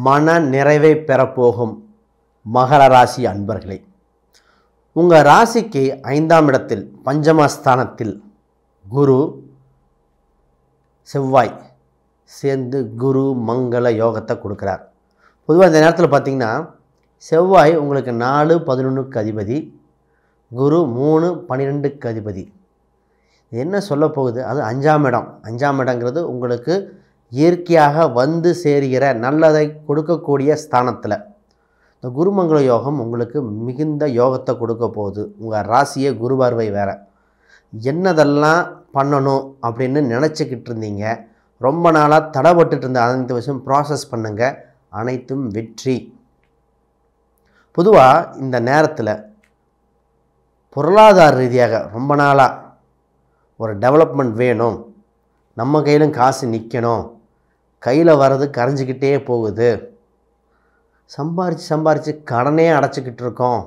மன நிறைவை பெறப்போகும் மகர ராசி அன்பர்களே, உங்கள் ராசிக்கு 5ஆம் இடத்தில் பஞ்சமஸ்தானத்தில் குரு செவ்வாய் சேர்ந்து குரு மங்கள யோகத்தை கொடுக்குறார். பொதுவாக இந்த நேரத்தில் பார்த்திங்கன்னா செவ்வாய் உங்களுக்கு 4-11க்கு அதிபதி, குரு 3-12க்கு அதிபதி. என்ன சொல்ல போகுது? அது 5ஆம் இடம். 5ஆம் இடங்கிறது உங்களுக்கு இயற்கையாக வந்து சேருகிற நல்லதை கொடுக்கக்கூடிய ஸ்தானத்தில் இந்த குருமங்கள யோகம் உங்களுக்கு மிகுந்த யோகத்தை கொடுக்க போகுது. உங்கள் ராசியை குரு பார்வை வேறு. என்னதெல்லாம் பண்ணணும் அப்படின்னு நினச்சிக்கிட்டு இருந்தீங்க, ரொம்ப நாளாக தடைப்பட்டு இருந்த அனைத்து விஷயம் ப்ராசஸ் பண்ணுங்கள், அனைத்தும் வெற்றி. பொதுவாக இந்த நேரத்தில் பொருளாதார ரீதியாக ரொம்ப நாளாக ஒரு டெவலப்மெண்ட் வேணும், நம்ம கையிலும் காசு நிற்கணும், கையில் வர்றது கரைஞ்சிக்கிட்டே போகுது, சம்பாரித்து கடனே அடைச்சிக்கிட்டு இருக்கோம்,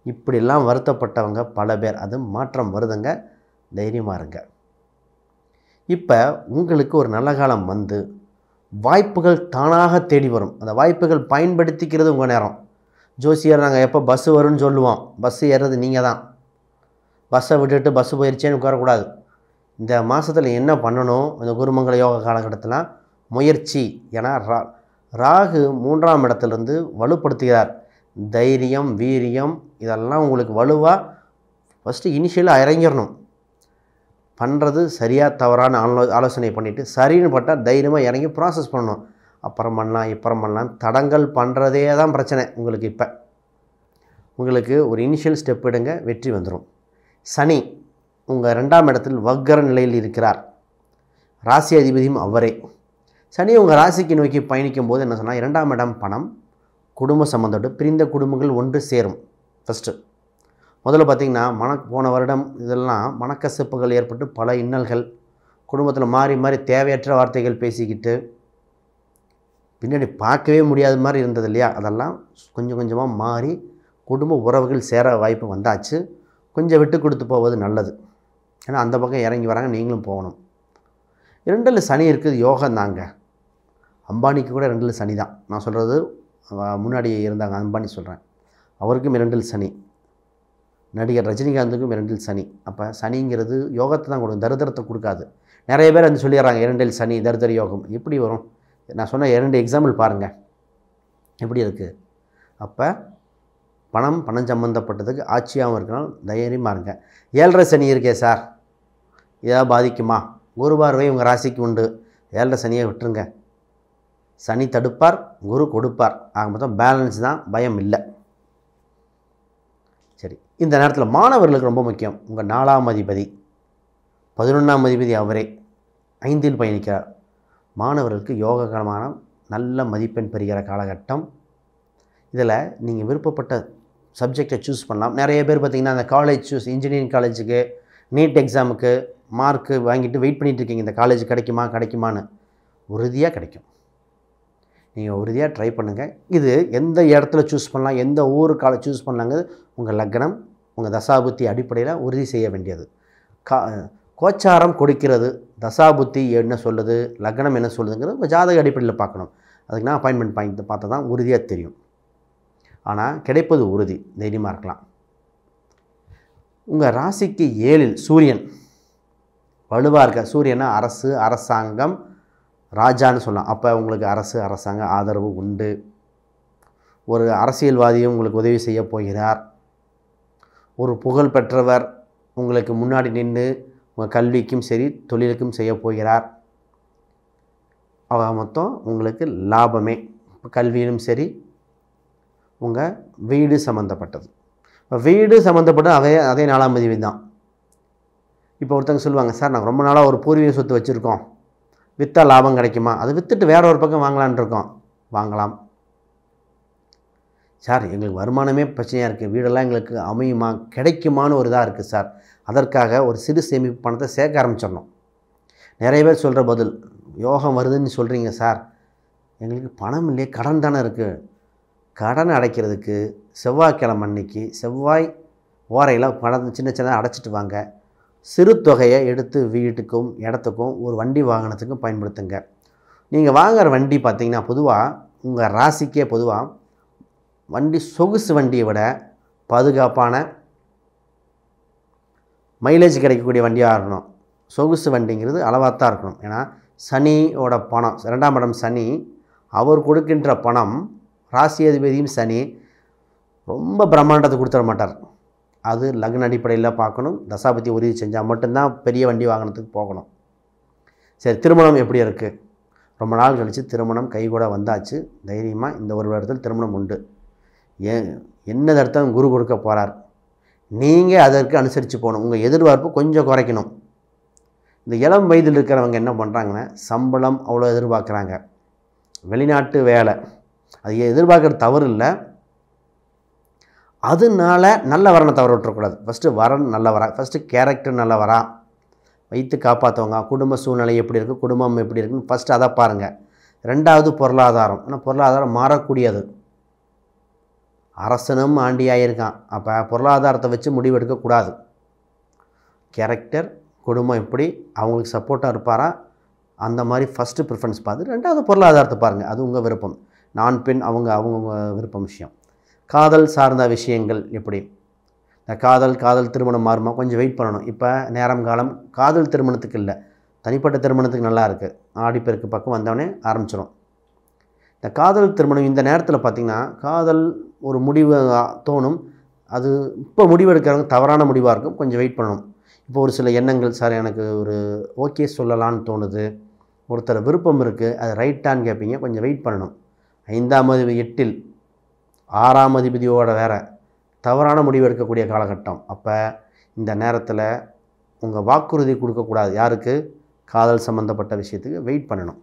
இப்படிலாம் வருத்தப்பட்டவங்க பல பேர். அது மாற்றம் வருதுங்க, தைரியமாக இருங்க. இப்போ உங்களுக்கு ஒரு நல்ல காலம் வந்து வாய்ப்புகள் தானாக தேடி வரும். அந்த வாய்ப்புகள் பயன்படுத்திக்கிறது உங்கள் நேரம். ஜோசியர் நாங்கள் எப்போ பஸ்ஸு வரும்னு சொல்லுவோம், பஸ்ஸு ஏறுறது நீங்கள் தான். பஸ்ஸை விட்டுட்டு பஸ்ஸு போயிடுச்சேன்னு உட்காரக்கூடாது. இந்த மாதத்தில் என்ன பண்ணணும்? இந்த குருமங்கள யோக காலகட்டத்தில் முயற்சி. ஏன்னா ராகு 3ஆம் இடத்துலேருந்து வலுப்படுத்துகிறார். தைரியம், வீரியம் இதெல்லாம் உங்களுக்கு வலுவாக ஃபஸ்ட்டு இனிஷியலாக இறங்கிடணும். பண்ணுறது சரியாக தவறான ஆலோசனை பண்ணிவிட்டு சரின்னு பட்டால் தைரியமாக இறங்கி ப்ராசஸ் பண்ணணும். அப்புறம் பண்ணலாம், இப்புறம் பண்ணலாம், தடங்கள் பண்ணுறதே தான் பிரச்சனை உங்களுக்கு. இப்போ உங்களுக்கு ஒரு இனிஷியல் ஸ்டெப் எடுங்க, வெற்றி வந்துடும். சனி உங்கள் 2ஆம் இடத்தில் வக்கர நிலையில் இருக்கிறார். ராசி அதிபதியும் அவரே. சனி உங்கள் ராசிக்கு நோக்கி பயணிக்கும் போது என்ன சொன்னால், 2ஆம் இடம் பணம், குடும்ப சம்மந்தப்பட்டு பிரிந்த குடும்பங்கள் ஒன்று சேரும். ஃபஸ்ட்டு முதல்ல பார்த்திங்கன்னா போன வருடம் இதெல்லாம் மனக்கசப்புகள் ஏற்பட்டு பல இன்னல்கள் குடும்பத்தில் மாறி மாறி தேவையற்ற வார்த்தைகள் பேசிக்கிட்டு பின்னாடி பார்க்கவே முடியாத மாதிரி இருந்தது இல்லையா? அதெல்லாம் கொஞ்சம் கொஞ்சமாக மாறி குடும்ப உறவுகள் சேர வாய்ப்பு வந்தாச்சு. கொஞ்சம் விட்டு கொடுத்து போவது நல்லது. ஏன்னா அந்த பக்கம் இறங்கி வராங்க, நீங்களும் போகணும். 2ல் சனி இருக்குது, யோகம் தாங்க. அம்பானிக்கு கூட 2ல் சனி தான். நான் சொல்கிறது முன்னாடி இருந்தாங்க அம்பானி சொல்கிறேன், அவருக்கும் 2ல் சனி. நடிகர் ரஜினிகாந்துக்கும் 2ல் சனி. அப்போ சனிங்கிறது யோகத்தை தான் கொடுக்கும், தரித்திரத்தை கொடுக்காது. நிறைய பேர் வந்து சொல்லிடுறாங்க 2ல் சனி தரித்திர யோகம். எப்படி வரும்? நான் சொன்ன 2 எக்ஸாம்பிள் பாருங்கள் எப்படி இருக்குது. அப்போ பணம் சம்மந்தப்பட்டதுக்கு ஆட்சியாகவும் இருக்கணும், தைரியமாக இருங்க. 7ரை சனி இருக்கே சார், ஏதாவது பாதிக்குமா? குரு பார்வை உங்கள் ராசிக்கு உண்டு. 7ரை சனியை விட்டுருங்க. சனி தடுப்பார், குரு கொடுப்பார். ஆக மொத்தம் பேலன்ஸ் தான், பயம் இல்லை. சரி, இந்த நேரத்தில் மாணவர்களுக்கு ரொம்ப முக்கியம். உங்கள் 4ஆம் அதிபதி 11ஆம் அதிபதி அவரே 5ல் பயணிக்கிறார். மாணவர்களுக்கு யோககரமான நல்ல மதிப்பெண் பெறுகிற காலகட்டம். இதில் நீங்கள் விருப்பப்பட்ட சப்ஜெக்டை சூஸ் பண்ணலாம். நிறைய பேர் பார்த்திங்கன்னா அந்த காலேஜ் இன்ஜினியரிங் காலேஜுக்கு நீட் எக்ஸாமுக்கு மார்க்கு வாங்கிட்டு வெயிட் பண்ணிகிட்ருக்கீங்க, இந்த காலேஜ் கிடைக்குமான்னு. உறுதியாக கிடைக்கும். நீங்கள் உறுதியாக ட்ரை பண்ணுங்கள். இது எந்த இடத்துல சூஸ் பண்ணலாம், எந்த ஊர் காலேஜ் சூஸ் பண்ணலாங்கிறது உங்கள் லக்னம், உங்கள் தசாபுத்தி அடிப்படையில் உறுதி செய்ய வேண்டியது. கோச்சாரம் கொடுக்கிறது, தசாபுத்தி என்ன சொல்லுது, லக்னம் என்ன சொல்லுதுங்கிறது உங்கள் ஜாதக அடிப்படையில் பார்க்கணும். அதுக்கு நான் அப்பாயின்மெண்ட் வாங்கி பார்த்தா தான் உறுதியாக தெரியும். ஆனால் கிடைப்பது உறுதி, தைரியமாக இருக்கலாம். உங்கள் ராசிக்கு 7ல் சூரியன் வலுவாக இருக்க. சூரியனா அரசு, அரசாங்கம், ராஜான்னு சொல்லலாம். அப்போ உங்களுக்கு அரசு, அரசாங்க ஆதரவு உண்டு. ஒரு அரசியல்வாதியும் உங்களுக்கு உதவி செய்ய போகிறார். ஒரு புகழ் பெற்றவர் உங்களுக்கு முன்னாடி நின்று உங்கள் கல்விக்கும் சரி தொழிலுக்கும் செய்ய போகிறார். மொத்தம் உங்களுக்கு லாபமே. இப்போ கல்வியிலும் சரி, உங்கள் வீடு சம்மந்தப்பட்டது. இப்போ வீடு சம்மந்தப்பட்டது அதே 4ஆம் அதிபதி தான். இப்போ ஒருத்தங்க சொல்லுவாங்க, சார் நாங்கள் ரொம்ப நாளாக ஒரு பூர்வீக சொத்து வச்சுருக்கோம், விற்றா லாபம் கிடைக்குமா? அதை விற்றுட்டு வேற ஒரு பக்கம் வாங்கலான் இருக்கோம். வாங்கலாம் சார், எங்களுக்கு வருமானமே பிரச்சனையாக இருக்குது, வீடெல்லாம் எங்களுக்கு அமையுமா, கிடைக்குமான்னு ஒரு இதாக இருக்குது சார். அதற்காக ஒரு சிறு சேமிப்பு பணத்தை சேர்க்க ஆரம்பிச்சிடணும். நிறைய பேர் சொல்கிற பதில், யோகம் வருதுன்னு சொல்கிறீங்க சார், எங்களுக்கு பணம் இல்லையே, கடன் தானே இருக்குது. கடன் அடைக்கிறதுக்கு செவ்வாய்க்கிழமை அன்னைக்கு செவ்வாய் ஓரையில் பணம் சின்ன சின்னதாக அடைச்சிட்டு வாங்க. சிறு தொகையை எடுத்து வீட்டுக்கும் இடத்துக்கும் ஒரு வண்டி வாகனத்துக்கும் பயன்படுத்துங்க. நீங்கள் வாங்குகிற வண்டி பார்த்திங்கன்னா பொதுவாக உங்கள் ராசிக்கே பொதுவாக வண்டி சொகுசு வண்டியை விட பாதுகாப்பான மைலேஜ் கிடைக்கக்கூடிய வண்டியாக இருக்கணும். சொகுசு வண்டிங்கிறது அளவாக தான் இருக்கணும். ஏன்னா சனியோட பணம் 2ஆம் இடம் சனி, அவர் கொடுக்கின்ற பணம் ராசி அதிபதியும் சனி ரொம்ப பிரம்மாண்டத்தை கொடுத்துட மாட்டார். அது லக்ன அடிப்படையில் பார்க்கணும். தசாபதி உறுதி செஞ்சால் மட்டும்தான் பெரிய வண்டி வாங்கினதுக்கு போகணும். சரி, திருமணம் எப்படி இருக்குது? ரொம்ப நாள் கழித்து திருமணம் கைகூட வந்தாச்சு. தைரியமாக இந்த ஒரு வருடத்தில் திருமணம் உண்டு. என்ன அர்த்தம்? குரு கொடுக்க போகிறார். நீங்கள் அதற்கு அனுசரித்து போகணும். உங்கள் எதிர்பார்ப்பு கொஞ்சம் குறைக்கணும். இந்த இளம் வயதில் இருக்கிறவங்க என்ன பண்ணுறாங்கன்னா, சம்பளம் அவ்வளோ எதிர்பார்க்குறாங்க, வெளிநாட்டு வேலை, அது எதிர்பார்க்குறது தவறு இல்லை. அதனால நல்ல வரனை தவற விட்டுறக்கூடாது. ஃபஸ்ட்டு வரன் நல்லவரா, ஃபஸ்ட்டு கேரக்டர் நல்லவரா, வைத்து காப்பாற்றுவங்க, குடும்ப சூழ்நிலை எப்படி இருக்குது, குடும்பம் எப்படி இருக்குன்னு ஃபஸ்ட்டு அதை பாருங்கள். 2வது பொருளாதாரம். ஏன்னா பொருளாதாரம் மாறக்கூடியது. அரசனும் ஆண்டியாக இருக்கான். அப்போ பொருளாதாரத்தை வச்சு முடிவு எடுக்கக்கூடாது. கேரக்டர், குடும்பம் எப்படி, அவங்களுக்கு சப்போர்ட்டாக இருப்பாரா, அந்த மாதிரி ஃபஸ்ட்டு ப்ரிஃபரன்ஸ் பார்த்து 2வது பொருளாதாரத்தை பாருங்கள். அது உங்கள் விருப்பம். நான் பெண் அவங்க விருப்பம் விஷயம். காதல் சார்ந்த விஷயங்கள் எப்படி, இந்த காதல் திருமணம் மாறுமா, கொஞ்சம் வெயிட் பண்ணணும். இப்போ நேரம் காலம் காதல் திருமணத்துக்கு இல்லை, தனிப்பட்ட திருமணத்துக்கு நல்லா இருக்குது. ஆடிப்பெருக்கு பக்கம் வந்தவொடனே ஆரம்பிச்சிடும். இந்த காதல் திருமணம் இந்த நேரத்தில் பார்த்திங்கன்னா, காதல் ஒரு முடிவு தோணும். அது இப்போ முடிவு எடுக்கிறவங்க தவறான முடிவாக இருக்கும். கொஞ்சம் வெயிட் பண்ணணும். இப்போ ஒரு சில எண்ணங்கள், சார் எனக்கு ஒரு ஓகே சொல்லலான்னு தோணுது, ஒருத்தர் விருப்பம் இருக்குது, அது ரைட்டான்னு கேட்பீங்க. கொஞ்சம் வெயிட் பண்ணணும். 5ஆம் அதிபதி 8இல், 6ஆம் அதிபதியோட வேறு தவறான முடிவு எடுக்கக்கூடிய காலகட்டம். அப்போ இந்த நேரத்தில் உங்கள் வாக்குறுதி கொடுக்கக்கூடாது. யாருக்கு? காதல் சம்மந்தப்பட்ட விஷயத்துக்கு வெயிட் பண்ணணும்.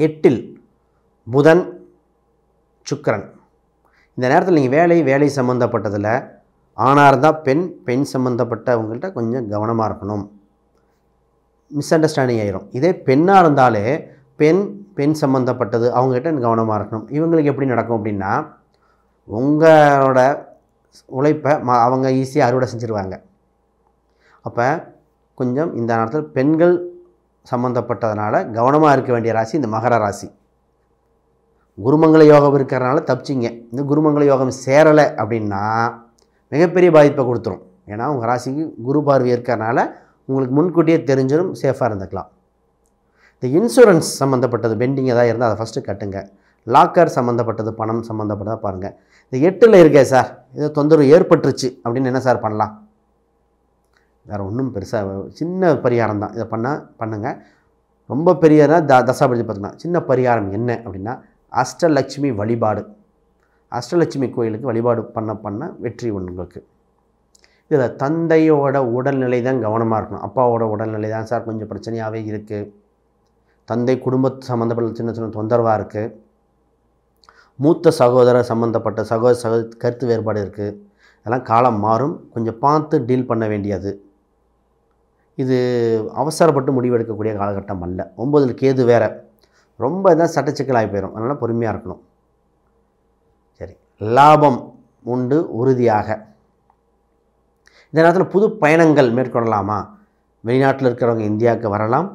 8இல் புதன் சுக்கிரன். இந்த நேரத்தில் நீங்கள் வேலை சம்மந்தப்பட்டதில் ஆணாக இருந்தால் பெண் சம்மந்தப்பட்டவங்கள்ட்ட கொஞ்சம் கவனமாக இருக்கணும். மிஸ் அண்டர்ஸ்டாண்டிங் ஆயிரும். இதே பெண்ணாக இருந்தாலே பெண் சம்மந்தப்பட்டது அவங்ககிட்ட கவனமாக இருக்கணும். இவங்களுக்கு எப்படி நடக்கும் அப்படின்னா, உங்களோட உழைப்பை அவங்க ஈஸியாக அறுவடை செஞ்சுருவாங்க. அப்போ கொஞ்சம் இந்த நேரத்தில் பெண்கள் சம்மந்தப்பட்டதுனால கவனமாக இருக்க வேண்டிய ராசி இந்த மகர ராசி. குருமங்கள யோகம் இருக்கிறனால தப்பிச்சிங்க. இந்த குருமங்கள யோகம் சேரலை அப்படின்னா மிகப்பெரிய பாதிப்பை கொடுத்துரும். ஏன்னா உங்கள் ராசிக்கு குரு பார்வை இருக்கிறனால உங்களுக்கு முன்கூட்டியே தெரிஞ்சிடும், சேஃபாக இருந்துக்கலாம். இந்த இன்சூரன்ஸ் சம்மந்தப்பட்டது பெண்டிங் எதாவது இருந்தால் அதை ஃபஸ்ட்டு கட்டுங்க. லாக்கர் சம்மந்தப்பட்டது, பணம் சம்மந்தப்பட்டதாக பாருங்கள். இந்த 8இல் இருக்கே சார், ஏதோ தொந்தரவு ஏற்பட்டுருச்சு அப்படின்னு என்ன சார் பண்ணலாம்? வேறு ஒன்றும் பெருசாக சின்ன பரிகாரம் தான். இதை பண்ணுங்கள். ரொம்ப பெரியனா தசாபதி பார்த்துக்கலாம். சின்ன பரிகாரம் என்ன அப்படின்னா, அஷ்டலட்சுமி வழிபாடு. அஷ்டலட்சுமி கோயிலுக்கு வழிபாடு பண்ண வெற்றி உங்களுக்கு. இதில் தந்தையோட உடல்நிலை தான் கவனமாக இருக்கணும். அப்பாவோட உடல்நிலை தான் சார் கொஞ்சம் பிரச்சனையாகவே இருக்குது. தந்தை குடும்பத்து சம்மந்தப்பட்ட சின்ன தொந்தரவாக இருக்குது. மூத்த சகோதரர் சம்மந்தப்பட்ட சகோதர கருத்து வேறுபாடு இருக்குது. அதெல்லாம் காலம் மாறும். கொஞ்சம் பார்த்து டீல் பண்ண வேண்டியது. இது அவசரப்பட்டு முடிவெடுக்கக்கூடிய காலகட்டம் அல்ல. 9இல் கேது வேறு, ரொம்ப இதான் சட்டச்சிக்கலாகி போயிடும். அதனால் பொறுமையாக இருக்கணும். சரி, லாபம் உண்டு உறுதியாக. இந்த நேரத்தில் புது பயணங்கள் மேற்கொள்ளலாமா? வெளிநாட்டில் இருக்கிறவங்க இந்தியாவுக்கு வரலாம்,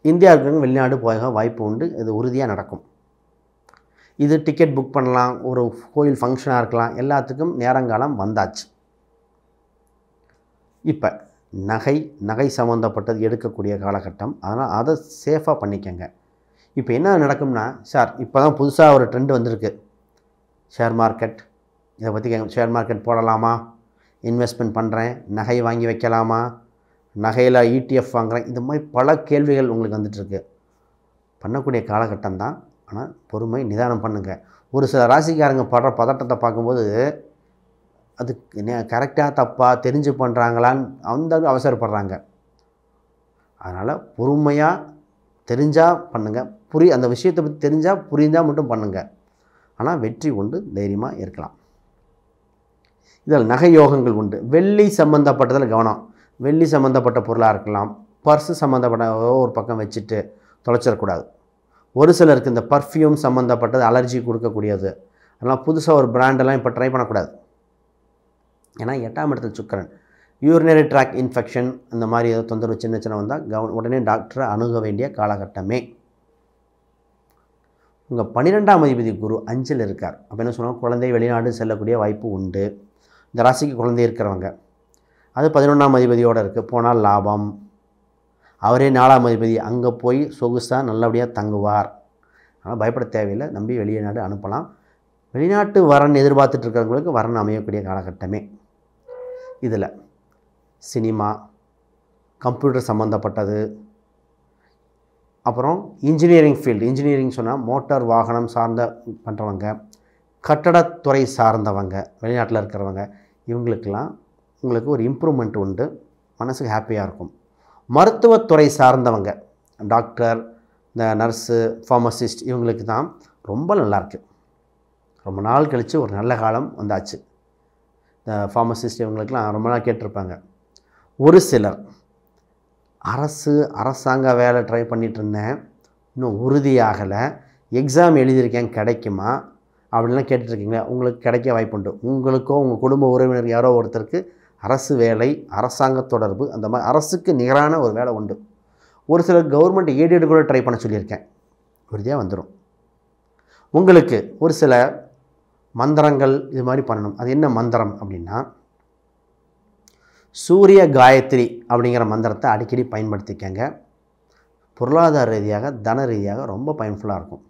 இந்தியா இருக்கிறவங்க வெளிநாடு போக வாய்ப்பு உண்டு. இது உறுதியாக நடக்கும். இது டிக்கெட் புக் பண்ணலாம், ஒரு கோயில் ஃபங்க்ஷனாக இருக்கலாம், எல்லாத்துக்கும் நேரங்காலம் வந்தாச்சு. இப்போ நகை சம்மந்தப்பட்டது எடுக்கக்கூடிய காலகட்டம். அதனால் அதை சேஃபாக பண்ணிக்கங்க. இப்போ என்ன நடக்கும்னா, சார் இப்போ தான் புதுசாக ஒரு ட்ரெண்ட் வந்திருக்கு, ஷேர் மார்க்கெட். இதை பற்றி ஷேர் மார்க்கெட் போடலாமா, இன்வெஸ்ட்மெண்ட் பண்ணுறேன், நகை வாங்கி வைக்கலாமா, நகையில் ETF வாங்குகிறேன், இந்த மாதிரி பல கேள்விகள் உங்களுக்கு வந்துட்டுருக்கு. பண்ணக்கூடிய காலகட்டம் தான். ஆனால் பொறுமை, நிதானம் பண்ணுங்கள். ஒரு சில ராசிக்காரங்க படுற பதட்டத்தை பார்க்கும்போது அது கரெக்டாக தப்பாக தெரிஞ்சு பண்ணுறாங்களான்னு அந்த அவசரப்படுறாங்க. அதனால் பொறுமையாக தெரிஞ்சால் பண்ணுங்கள், அந்த விஷயத்தை பற்றி தெரிஞ்சால் புரிஞ்சால் மட்டும் பண்ணுங்கள். ஆனால் வெற்றி உண்டு, தைரியமாக இருக்கலாம். இதில் நகை யோகங்கள் உண்டு. வெள்ளி சம்மந்தப்பட்டதில் கவனம். வெள்ளி சம்மந்தப்பட்ட பொருளாக இருக்கலாம், பர்ஸு சம்மந்தப்பட்ட ஒரு பக்கம் வச்சுட்டு தொலைச்சிடக்கூடாது. ஒரு சிலருக்கு இந்த பர்ஃப்யூம் சம்மந்தப்பட்டது அலர்ஜி கொடுக்கக்கூடியது. அதனால் புதுசாக ஒரு பிராண்டெல்லாம் இப்போ ட்ரை பண்ணக்கூடாது. ஏன்னா 8ஆம் இடத்துல சுக்கிரன், யூரினரி ட்ராக் இன்ஃபெக்ஷன் அந்த மாதிரி ஏதோ தொந்தரவு சின்ன வந்தால் உடனே டாக்டரை அணுக வேண்டிய காலகட்டமே. உங்கள் 12ஆம் அதிபதி குரு 5ல் இருக்கார். அப்போ என்ன சொன்னால் குழந்தை வெளிநாடு செல்லக்கூடிய வாய்ப்பு உண்டு. இந்த ராசிக்கு குழந்தை இருக்கிறவங்க அது 11ஆம் அதிபதியோடு இருக்குது, போனால் லாபம். அவரே 4ஆம் அதிபதி, அங்கே போய் சொகுசாக நல்லபடியாக தங்குவார். ஆனால் பயப்பட தேவையில்லை, நம்பி வெளிநாடு அனுப்பலாம். வெளிநாட்டு வரன் எதிர்பார்த்துட்டு இருக்கிறவங்களுக்கு வரன் அமையக்கூடிய காலகட்டமே. இதில் சினிமா, கம்ப்யூட்டர் சம்மந்தப்பட்டது, அப்புறம் இன்ஜினியரிங் ஃபீல்டு, இன்ஜினியரிங் சொன்னால் மோட்டார் வாகனம் சார்ந்த பண்ணுறவங்க, கட்டடத்துறை சார்ந்தவங்க, வெளிநாட்டில் இருக்கிறவங்க, இவங்களுக்கெல்லாம் உங்களுக்கு ஒரு இம்ப்ரூவ்மெண்ட் உண்டு, மனசுக்கு ஹாப்பியாக இருக்கும். மருத்துவத்துறை சார்ந்தவங்க, டாக்டர், இந்த நர்ஸு, ஃபார்மசிஸ்ட், இவங்களுக்கு தான் ரொம்ப நல்லாயிருக்கு. ரொம்ப நாள் கழித்து ஒரு நல்ல காலம் வந்தாச்சு. இந்த ஃபார்மசிஸ்ட் இவங்களுக்கெல்லாம் ரொம்ப நாள் கேட்டிருப்பாங்க. ஒரு சிலர் அரசாங்க வேலை ட்ரை பண்ணிகிட்டு இருந்தேன், இன்னும் உறுதியாகலை, எக்ஸாம் எழுதியிருக்கேன் கிடைக்குமா அப்படின்லாம் கேட்டுட்ருக்கீங்களா, உங்களுக்கு கிடைக்க வாய்ப்புண்டு. உங்களுக்கோ உங்கள் குடும்ப உறவினர் யாரோ ஒருத்தருக்கு அரசு வேலை, அரசாங்க தொடர்பு, அந்த மாதிரி அரசுக்கு நிகரான ஒரு வேலை உண்டு. ஒரு சிலர் கவர்மெண்ட் எய்டட் கூட ட்ரை பண்ண சொல்லியிருக்கேன், உறுதியாக வந்துடும். உங்களுக்கு ஒரு சில மந்திரங்கள் இது மாதிரி பண்ணணும். அது என்ன மந்திரம் அப்படின்னா, சூரிய காயத்ரி அப்படிங்கிற மந்திரத்தை அடிக்கடி பயன்படுத்திக்கங்க. பொருளாதார ரீதியாக, தன ரீதியாக ரொம்ப பயன்ஃபுல்லாக இருக்கும்.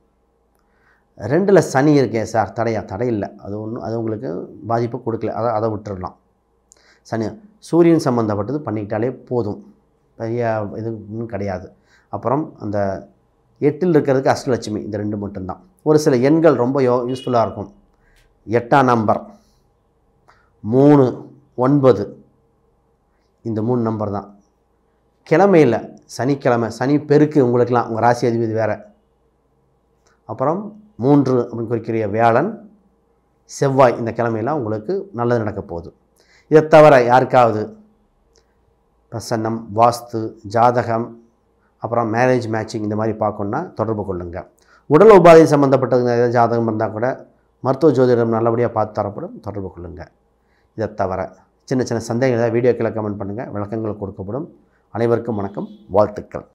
2ல் சனி இருக்கேன் சார், தடை இல்லை, அது உங்களுக்கு பாதிப்பு கொடுக்கல, அதை விட்டுடலாம். சனி சூரியன் சம்மந்தப்பட்டது பண்ணிக்கிட்டாலே போதும், பெரிய இது இன்னும் கிடையாது. அப்புறம் அந்த 8ல் இருக்கிறதுக்கு அஷ்டலட்சுமி, இந்த 2 மட்டும்தான். ஒரு சில எண்கள் ரொம்ப யூஸ்ஃபுல்லாக இருக்கும். 8ஆம் நம்பர் 3, 9, இந்த 3 நம்பர் தான். கிழமையில் சனிக்கிழமை, சனி பெருக்கு உங்களுக்கெல்லாம், உங்கள் ராசி அதிபதி வேறு. அப்புறம் 3 அப்படின்னு குறிக்கிற வியாழன், செவ்வாய், இந்த கிழமையெல்லாம் உங்களுக்கு நல்லது நடக்க போகுது. இதை தவிர யாருக்காவது பிரசன்னம், வாஸ்து, ஜாதகம், அப்புறம் மேரேஜ் மேட்சிங் இந்த மாதிரி பார்க்கணுன்னா தொடர்பு கொள்ளுங்கள். உடல் உபாதை சம்மந்தப்பட்டது ஏதாவது ஜாதகம் இருந்தால் கூட மருத்துவ ஜோதிடம் நல்லபடியாக பார்த்து தரப்படும், தொடர்பு கொள்ளுங்கள். இதை தவிர சின்ன சின்ன சந்தேகங்கள் ஏதாவது வீடியோக்களை கமெண்ட் பண்ணுங்கள், விளக்கங்கள் கொடுக்கப்படும். அனைவருக்கும் வணக்கம், வாழ்த்துக்கள்.